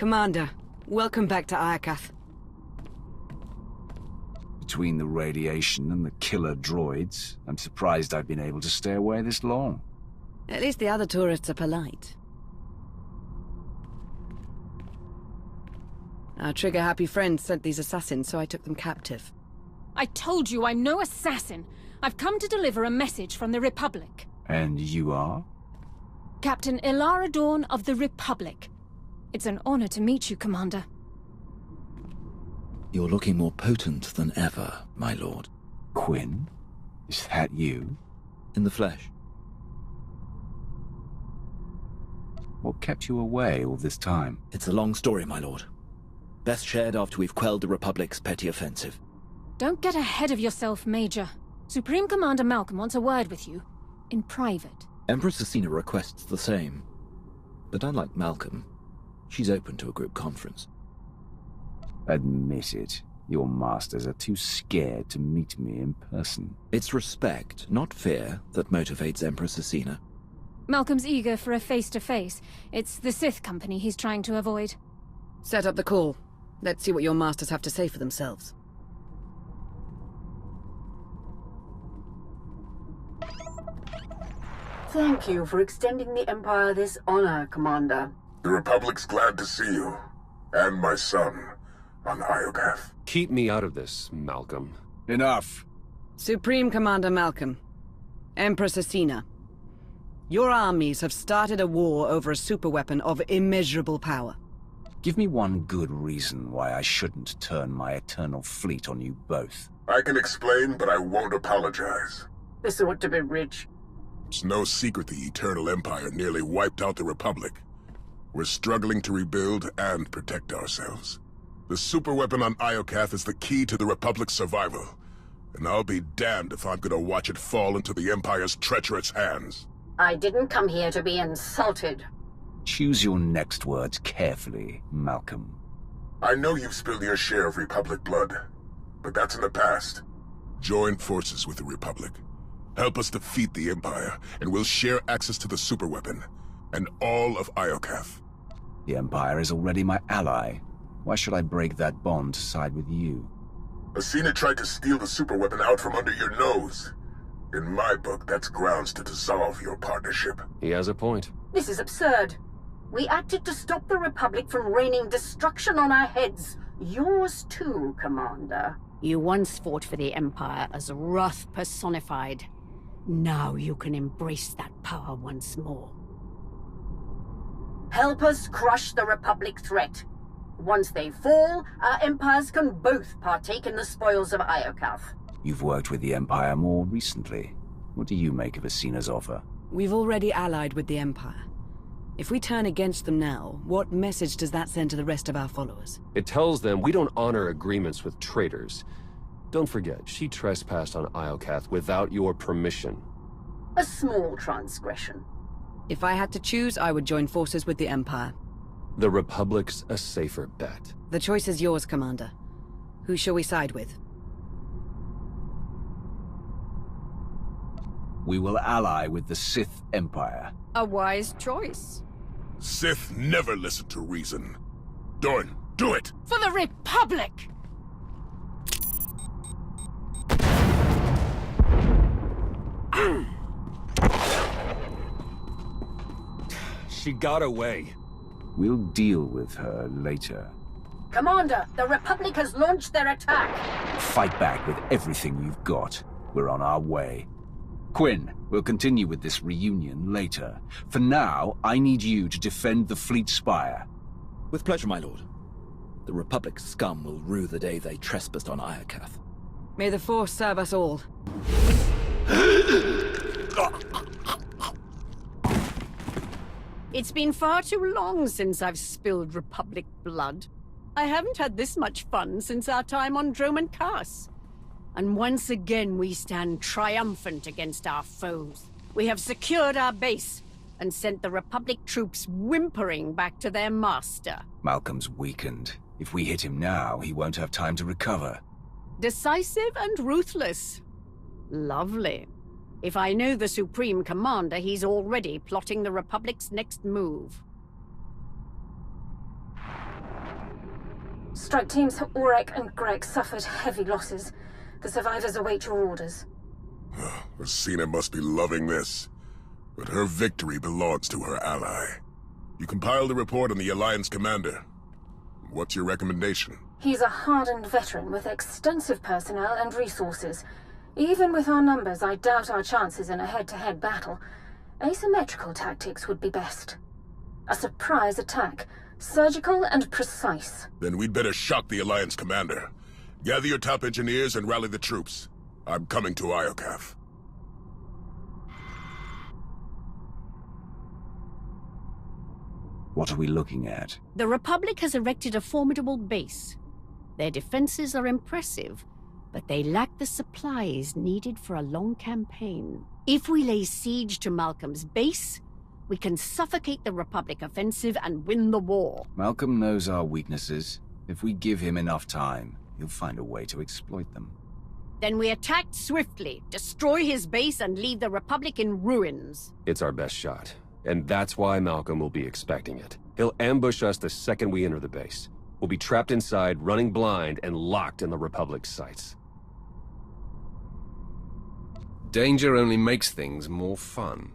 Commander, welcome back to Iokath. Between the radiation and the killer droids, I'm surprised I've been able to stay away this long. At least the other tourists are polite. Our trigger-happy friends sent these assassins, so I took them captive. I told you I'm no assassin. I've come to deliver a message from the Republic. And you are? Captain Ilara Dawn of the Republic. It's an honor to meet you, Commander. You're looking more potent than ever, my lord. Quinn? Is that you? In the flesh. What kept you away all this time? It's a long story, my lord. Best shared after we've quelled the Republic's petty offensive. Don't get ahead of yourself, Major. Supreme Commander Malcolm wants a word with you. In private. Empress Acina requests the same. But unlike Malcolm, she's open to a group conference. Admit it. Your masters are too scared to meet me in person. It's respect, not fear, that motivates Empress Acina. Malcolm's eager for a face-to-face. It's the Sith company he's trying to avoid. Set up the call. Let's see what your masters have to say for themselves. Thank you for extending the Empire this honor, Commander. The Republic's glad to see you, and my son, on Iokath. Keep me out of this, Malcolm. Enough. Supreme Commander Malcolm, Empress Acina, your armies have started a war over a superweapon of immeasurable power. Give me one good reason why I shouldn't turn my eternal fleet on you both. I can explain, but I won't apologize. This ought to be rich. It's no secret the Eternal Empire nearly wiped out the Republic. We're struggling to rebuild and protect ourselves. The superweapon on Iokath is the key to the Republic's survival, and I'll be damned if I'm gonna watch it fall into the Empire's treacherous hands. I didn't come here to be insulted. Choose your next words carefully, Malcolm. I know you've spilled your share of Republic blood, but that's in the past. Join forces with the Republic. Help us defeat the Empire, and we'll share access to the superweapon, and all of Iokath. The Empire is already my ally. Why should I break that bond to side with you? Acina tried to steal the superweapon out from under your nose. In my book, that's grounds to dissolve your partnership. He has a point. This is absurd. We acted to stop the Republic from raining destruction on our heads. Yours too, Commander. You once fought for the Empire as wrath personified. Now you can embrace that power once more. Help us crush the Republic threat. Once they fall, our empires can both partake in the spoils of Iokath. You've worked with the Empire more recently. What do you make of Acina's offer? We've already allied with the Empire. If we turn against them now, what message does that send to the rest of our followers? It tells them we don't honor agreements with traitors. Don't forget, she trespassed on Iokath without your permission. A small transgression. If I had to choose, I would join forces with the Empire. The Republic's a safer bet. The choice is yours, Commander. Who shall we side with? We will ally with the Sith Empire. A wise choice. Sith never listen to reason. Dorn, do it! For the Republic! She got away. We'll deal with her later. Commander, the Republic has launched their attack. Fight back with everything you've got. We're on our way. Quinn, we'll continue with this reunion later. For now, I need you to defend the fleet spire. With pleasure, my lord. The Republic's scum will rue the day they trespassed on Iokath. May the Force serve us all. It's been far too long since I've spilled Republic blood. I haven't had this much fun since our time on Droman Kaas. And once again we stand triumphant against our foes. We have secured our base and sent the Republic troops whimpering back to their master. Malcolm's weakened. If we hit him now, he won't have time to recover. Decisive and ruthless. Lovely. If I know the Supreme Commander, he's already plotting the Republic's next move. Strike teams Aurek and Greg suffered heavy losses. The survivors await your orders. Rosina must be loving this. But her victory belongs to her ally. You compiled a report on the Alliance commander. What's your recommendation? He's a hardened veteran with extensive personnel and resources. Even with our numbers, I doubt our chances in a head-to-head battle. Asymmetrical tactics would be best. A surprise attack, surgical and precise. Then we'd better shock the Alliance commander. Gather your top engineers and rally the troops. I'm coming to Iokath. What are we looking at? The Republic has erected a formidable base. Their defenses are impressive, but they lack the supplies needed for a long campaign. If we lay siege to Malcolm's base, we can suffocate the Republic offensive and win the war. Malcolm knows our weaknesses. If we give him enough time, he'll find a way to exploit them. Then we attack swiftly, destroy his base, and leave the Republic in ruins. It's our best shot. And that's why Malcolm will be expecting it. He'll ambush us the second we enter the base. We'll be trapped inside, running blind, and locked in the Republic's sights. Danger only makes things more fun.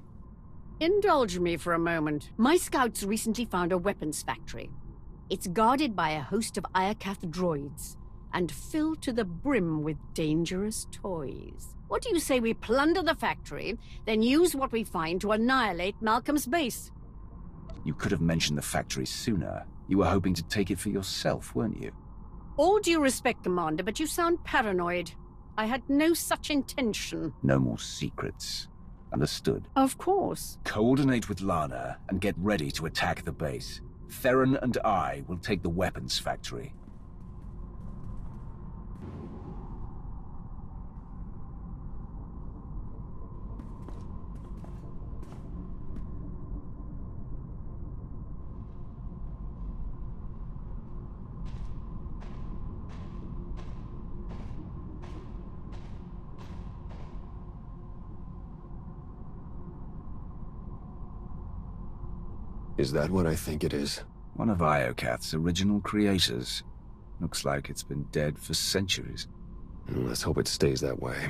Indulge me for a moment. My scouts recently found a weapons factory. It's guarded by a host of Iokath droids, and filled to the brim with dangerous toys. What do you say we plunder the factory, then use what we find to annihilate Malcolm's base? You could have mentioned the factory sooner. You were hoping to take it for yourself, weren't you? All due respect, Commander, but you sound paranoid. I had no such intention. No more secrets. Understood. Of course. Coordinate with Lana and get ready to attack the base. Theron and I will take the weapons factory. Is that what I think it is? One of Iokath's original creators. Looks like it's been dead for centuries. Let's hope it stays that way.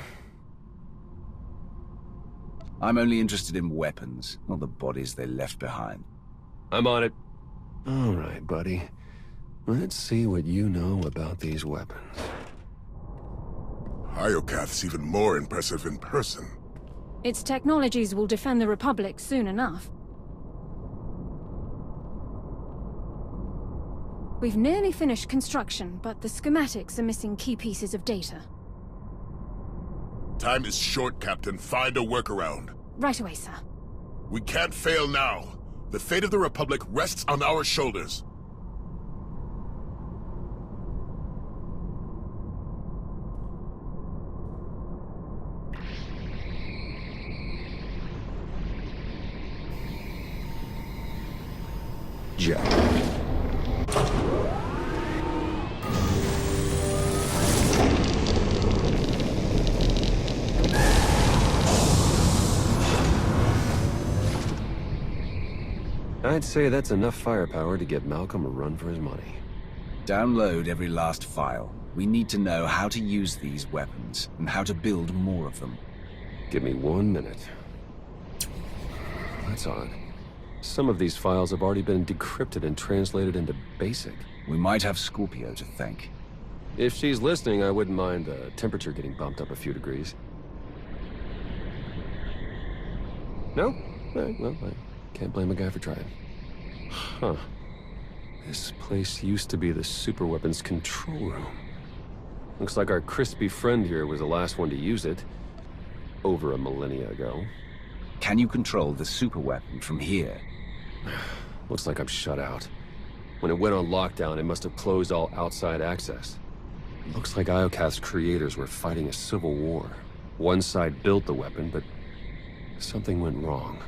I'm only interested in weapons, not the bodies they left behind. I'm on it. All right, buddy. Let's see what you know about these weapons. Iokath's even more impressive in person. Its technologies will defend the Republic soon enough. We've nearly finished construction, but the schematics are missing key pieces of data. Time is short, Captain. Find a workaround. Right away, sir. We can't fail now. The fate of the Republic rests on our shoulders. Jack. I'd say that's enough firepower to get Malcolm a run for his money. Download every last file. We need to know how to use these weapons, and how to build more of them. Give me 1 minute. That's odd. Some of these files have already been decrypted and translated into BASIC. We might have Scorpio to thank. If she's listening, I wouldn't mind the temperature getting bumped up a few degrees. No? Well, I can't blame a guy for trying. Huh. This place used to be the superweapons control room. Looks like our crispy friend here was the last one to use it. Over a millennia ago. Can you control the superweapon from here? Looks like I'm shut out. When it went on lockdown, it must have closed all outside access. Looks like Iokath's creators were fighting a civil war. One side built the weapon, but something went wrong.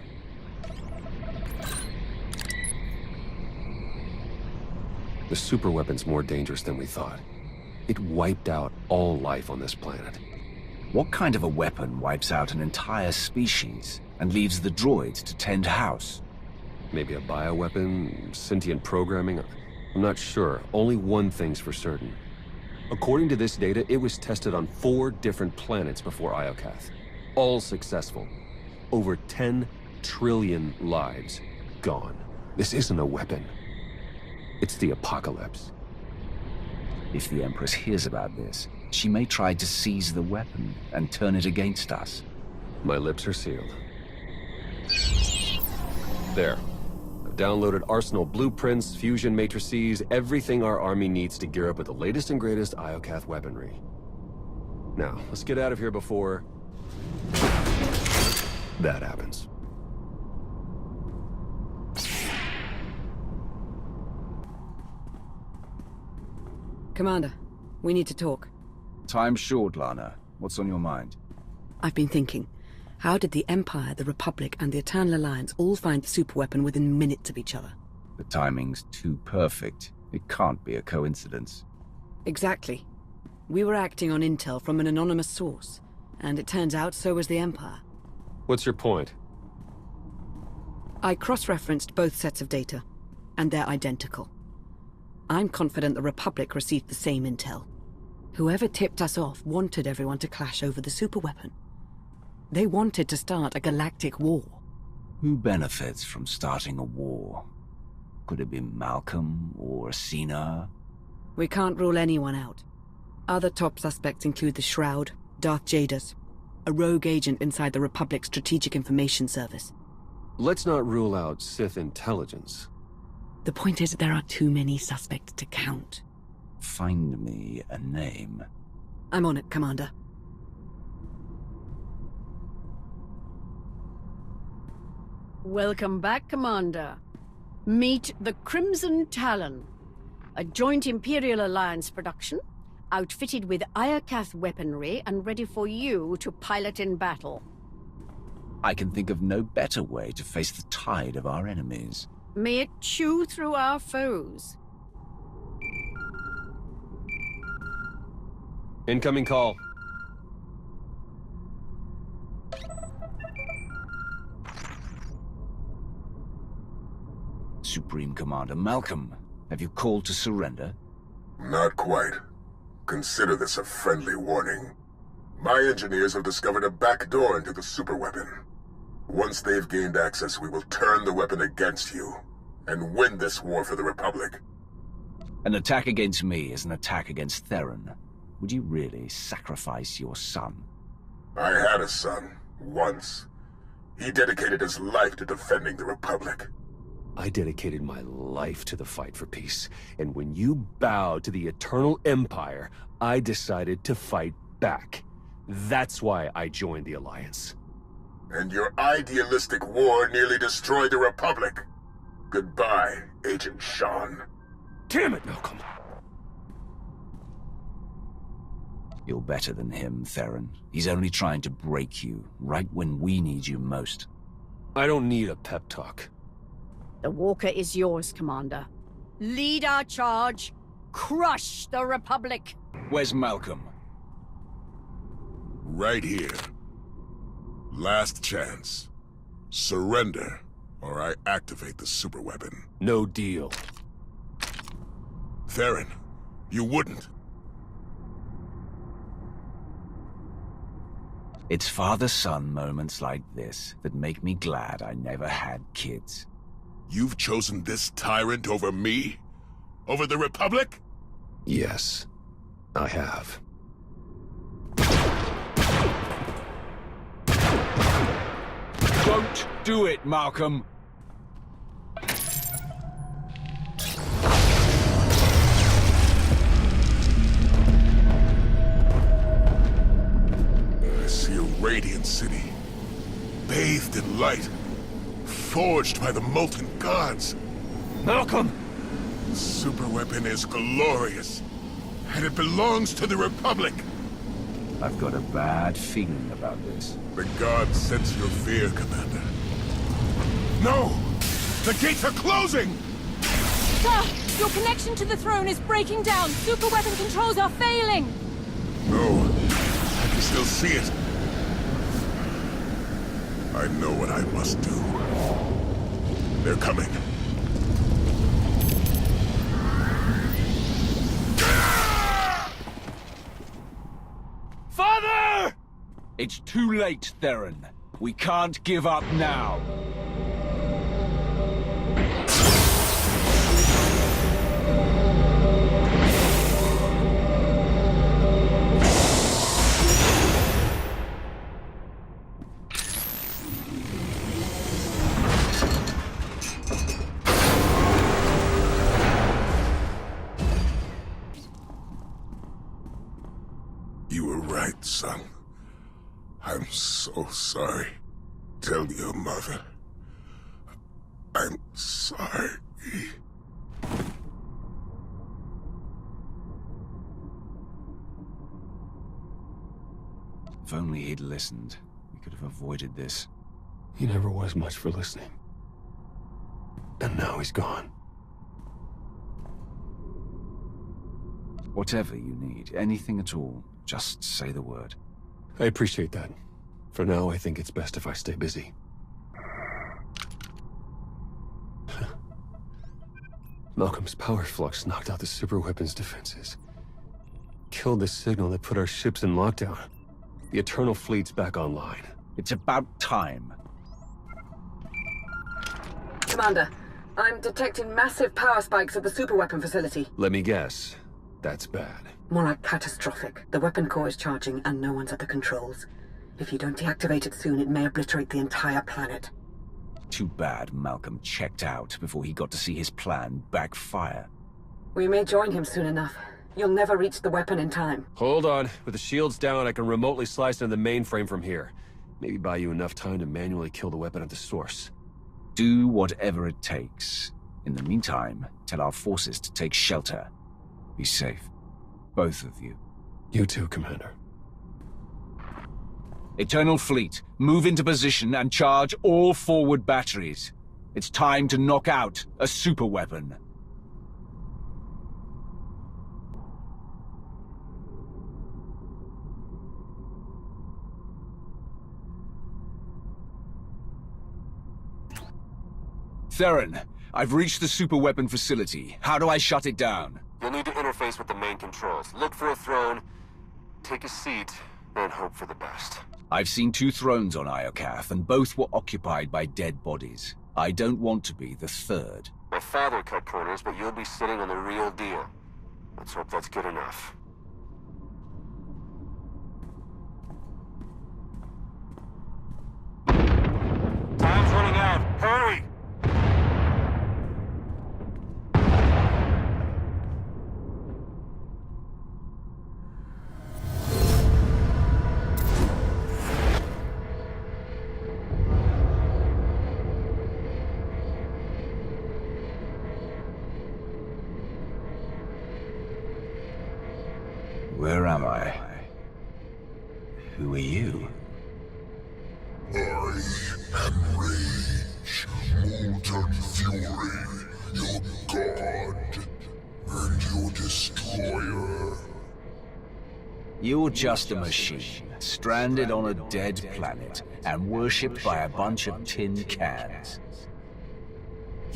The superweapon's more dangerous than we thought. It wiped out all life on this planet. What kind of a weapon wipes out an entire species and leaves the droids to tend house? Maybe a bioweapon, sentient programming. I'm not sure. Only one thing's for certain. According to this data, it was tested on 4 different planets before Iokath. All successful. Over 10 trillion lives gone. This isn't a weapon. It's the apocalypse. If the Empress hears about this, she may try to seize the weapon and turn it against us. My lips are sealed. There. I've downloaded Arsenal blueprints, fusion matrices, everything our army needs to gear up with the latest and greatest Iokath weaponry. Now, let's get out of here before... that happens. Commander, we need to talk. Time's short, Lana. What's on your mind? I've been thinking. How did the Empire, the Republic, and the Eternal Alliance all find the superweapon within minutes of each other? The timing's too perfect. It can't be a coincidence. Exactly. We were acting on intel from an anonymous source, and it turns out so was the Empire. What's your point? I cross-referenced both sets of data, and they're identical. I'm confident the Republic received the same intel. Whoever tipped us off wanted everyone to clash over the superweapon. They wanted to start a galactic war. Who benefits from starting a war? Could it be Malcolm or Cena? We can't rule anyone out. Other top suspects include the Shroud, Darth Jadus, a rogue agent inside the Republic's Strategic Information Service. Let's not rule out Sith intelligence. The point is there are too many suspects to count. Find me a name. I'm on it, Commander. Welcome back, Commander. Meet the Crimson Talon, a joint Imperial Alliance production, outfitted with Iokath weaponry and ready for you to pilot in battle. I can think of no better way to face the tide of our enemies. May it chew through our foes. Incoming call. Supreme Commander Malcolm, have you called to surrender? Not quite. Consider this a friendly warning. My engineers have discovered a back door into the superweapon. Once they've gained access, we will turn the weapon against you, and win this war for the Republic. An attack against me is an attack against Theron. Would you really sacrifice your son? I had a son, once. He dedicated his life to defending the Republic. I dedicated my life to the fight for peace, and when you bowed to the Eternal Empire, I decided to fight back. That's why I joined the Alliance. And your idealistic war nearly destroyed the Republic. Goodbye, Agent Sean. Damn it, Malcolm! You're better than him, Theron. He's only trying to break you, right when we need you most. I don't need a pep talk. The Walker is yours, Commander. Lead our charge. Crush the Republic. Where's Malcolm? Right here. Last chance. Surrender, or I activate the superweapon. No deal. Theron, you wouldn't. It's father-son moments like this that make me glad I never had kids. You've chosen this tyrant over me? Over the Republic? Yes, I have. Don't do it, Malcolm! I see a radiant city, bathed in light, forged by the molten gods. Malcolm! The superweapon is glorious, and it belongs to the Republic. I've got a bad feeling about this. The gods sense your fear, Commander. No! The gates are closing! Sir, your connection to the throne is breaking down. Superweapon controls are failing. No, I can still see it. I know what I must do. They're coming. It's too late, Theron. We can't give up now. You were right, son. I'm so sorry. Tell your mother. I'm sorry. If only he'd listened, we could have avoided this. He never was much for listening. And now he's gone. Whatever you need, anything at all, just say the word. I appreciate that. For now, I think it's best if I stay busy. Malcolm's power flux knocked out the superweapon's defenses. Killed the signal that put our ships in lockdown. The Eternal Fleet's back online. It's about time. Commander, I'm detecting massive power spikes at the superweapon facility. Let me guess. That's bad. More like catastrophic. The weapon core is charging and no one's at the controls. If you don't deactivate it soon, it may obliterate the entire planet. Too bad Malcolm checked out before he got to see his plan backfire. We may join him soon enough. You'll never reach the weapon in time. Hold on. With the shields down, I can remotely slice into the mainframe from here. Maybe buy you enough time to manually kill the weapon at the source. Do whatever it takes. In the meantime, tell our forces to take shelter. Be safe. Both of you. You too, Commander. Eternal Fleet, move into position and charge all forward batteries. It's time to knock out a superweapon. Theron, I've reached the superweapon facility. How do I shut it down? You'll need to interface with the main controls. Look for a throne, take a seat, and hope for the best. I've seen 2 thrones on Iokath, and both were occupied by dead bodies. I don't want to be the third. My father cut corners, but you'll be sitting on the real deal. Let's hope that's good enough. Time's running out. Hurry! Where am I? Who are you? I am Rage, Molten Fury, your god, and your destroyer. You're just a machine, stranded on a dead planet, and worshipped by a bunch of tin cans.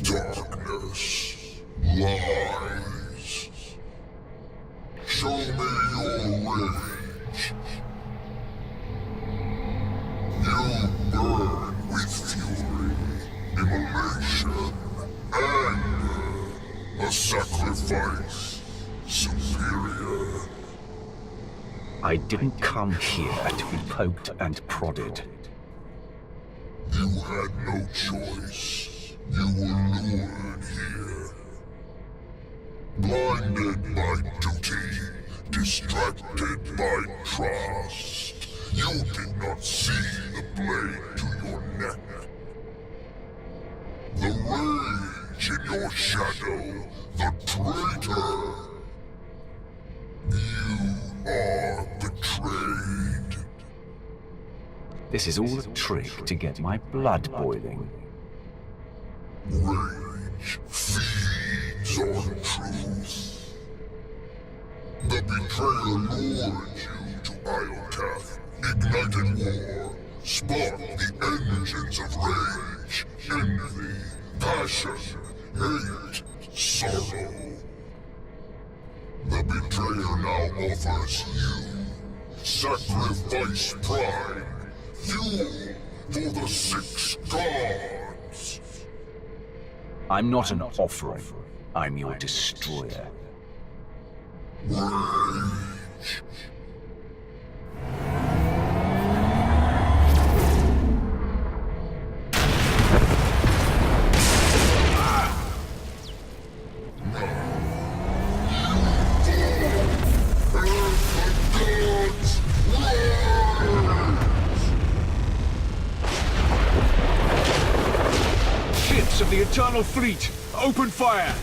Darkness, lies. Show me your rage. You burn with fury, immolation, anger, a sacrifice superior. I didn't come here to be poked and prodded. You had no choice. You were lured here. Blinded by duty, distracted by trust, you did not see the blade to your neck. The rage in your shadow, the traitor. You are betrayed. This is all a trick to get my blood boiling. Rage feeds on truth. The betrayer lured you to Iokath, ignited war, sparked the engines of rage, envy, passion, hate, sorrow. The betrayer now offers you Sacrifice Prime. Fuel for the 6 gods. I'm not an offering. I'm your destroyer. Rage. Ships of the Eternal Fleet, open fire!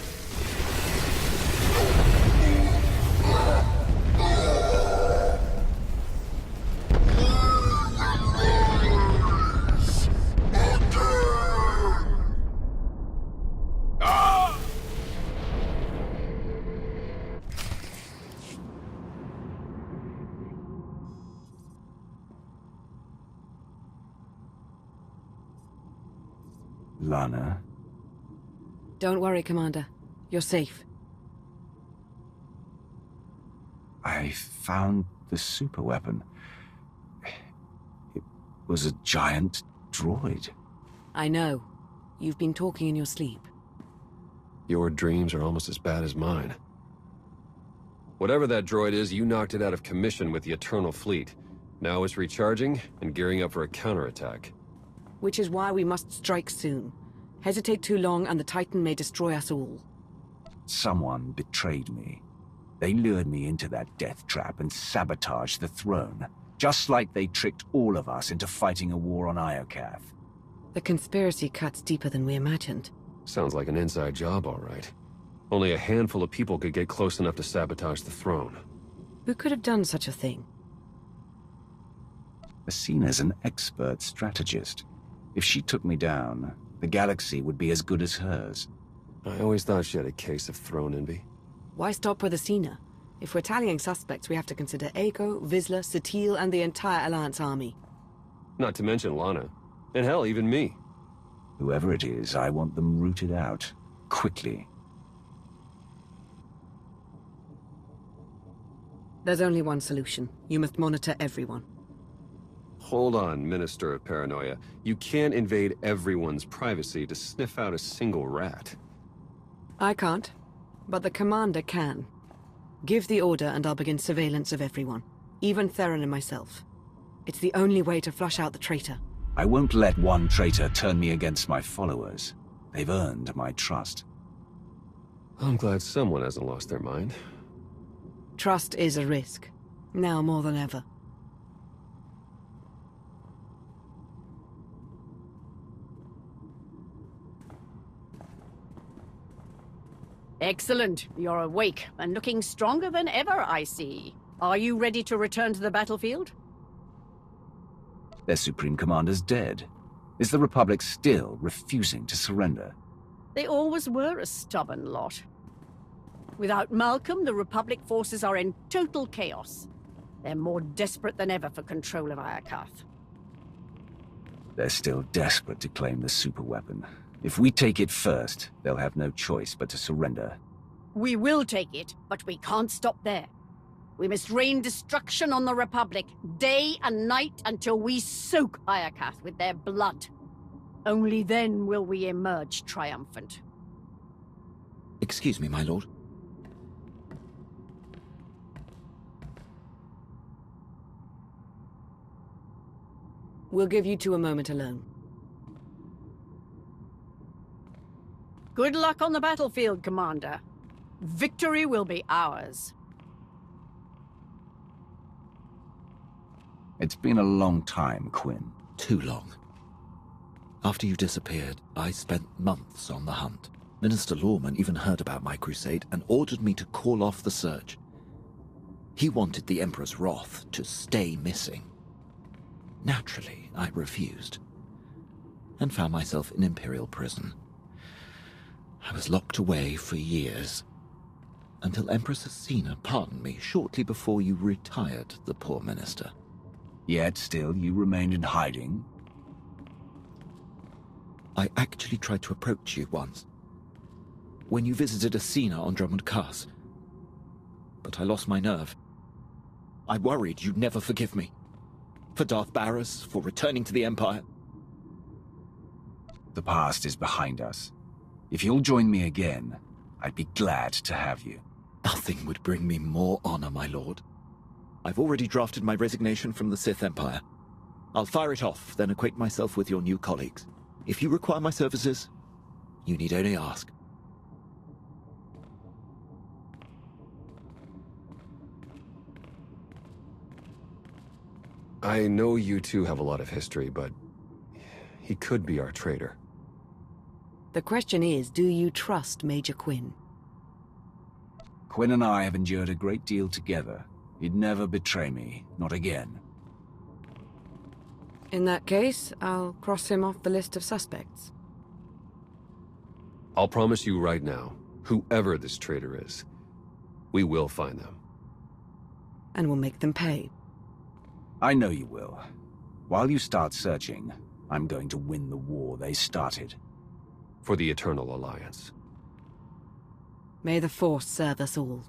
Lana? Don't worry, Commander. You're safe. I found the superweapon. It was a giant droid. I know. You've been talking in your sleep. Your dreams are almost as bad as mine. Whatever that droid is, you knocked it out of commission with the Eternal Fleet. Now it's recharging and gearing up for a counterattack. Which is why we must strike soon. Hesitate too long and the Titan may destroy us all. Someone betrayed me. They lured me into that death trap and sabotaged the throne. Just like they tricked all of us into fighting a war on Iokath. The conspiracy cuts deeper than we imagined. Sounds like an inside job, all right. Only a handful of people could get close enough to sabotage the throne. Who could have done such a thing? Asina's an expert strategist. If she took me down, the galaxy would be as good as hers. I always thought she had a case of throne envy. Why stop with Asina? If we're tallying suspects, we have to consider Aiko, Vizsla, Satil, and the entire Alliance army. Not to mention Lana. And hell, even me. Whoever it is, I want them rooted out. Quickly. There's only one solution. You must monitor everyone. Hold on, Minister of Paranoia. You can't invade everyone's privacy to sniff out a single rat. I can't, but the Commander can. Give the order and I'll begin surveillance of everyone. Even Theron and myself. It's the only way to flush out the traitor. I won't let one traitor turn me against my followers. They've earned my trust. I'm glad someone hasn't lost their mind. Trust is a risk. Now more than ever. Excellent. You're awake and looking stronger than ever, I see. Are you ready to return to the battlefield? Their Supreme Commander's dead. Is the Republic still refusing to surrender? They always were a stubborn lot. Without Malcolm, the Republic forces are in total chaos. They're more desperate than ever for control of Iokath. They're still desperate to claim the superweapon. If we take it first, they'll have no choice but to surrender. We will take it, but we can't stop there. We must rain destruction on the Republic, day and night, until we soak Iokath with their blood. Only then will we emerge triumphant. Excuse me, my lord. We'll give you two a moment alone. Good luck on the battlefield, Commander. Victory will be ours. It's been a long time, Quinn. Too long. After you disappeared, I spent months on the hunt. Minister Lawman even heard about my crusade and ordered me to call off the search. He wanted the Emperor's wrath to stay missing. Naturally, I refused, and found myself in Imperial prison. I was locked away for years, until Empress Asina pardoned me shortly before you retired the poor minister. Yet still you remained in hiding? I actually tried to approach you once, when you visited Asina on Drummond Cast, but I lost my nerve. I worried you'd never forgive me. For Darth Barris, for returning to the Empire. The past is behind us. If you'll join me again, I'd be glad to have you. Nothing would bring me more honor, my lord. I've already drafted my resignation from the Sith Empire. I'll fire it off, then acquaint myself with your new colleagues. If you require my services, you need only ask. I know you two have a lot of history, but he could be our traitor. The question is, do you trust Major Quinn? Quinn and I have endured a great deal together. He'd never betray me, not again. In that case, I'll cross him off the list of suspects. I'll promise you right now, whoever this traitor is, we will find them. And we'll make them pay. I know you will. While you start searching, I'm going to win the war they started. For the Eternal Alliance. May the Force serve us all.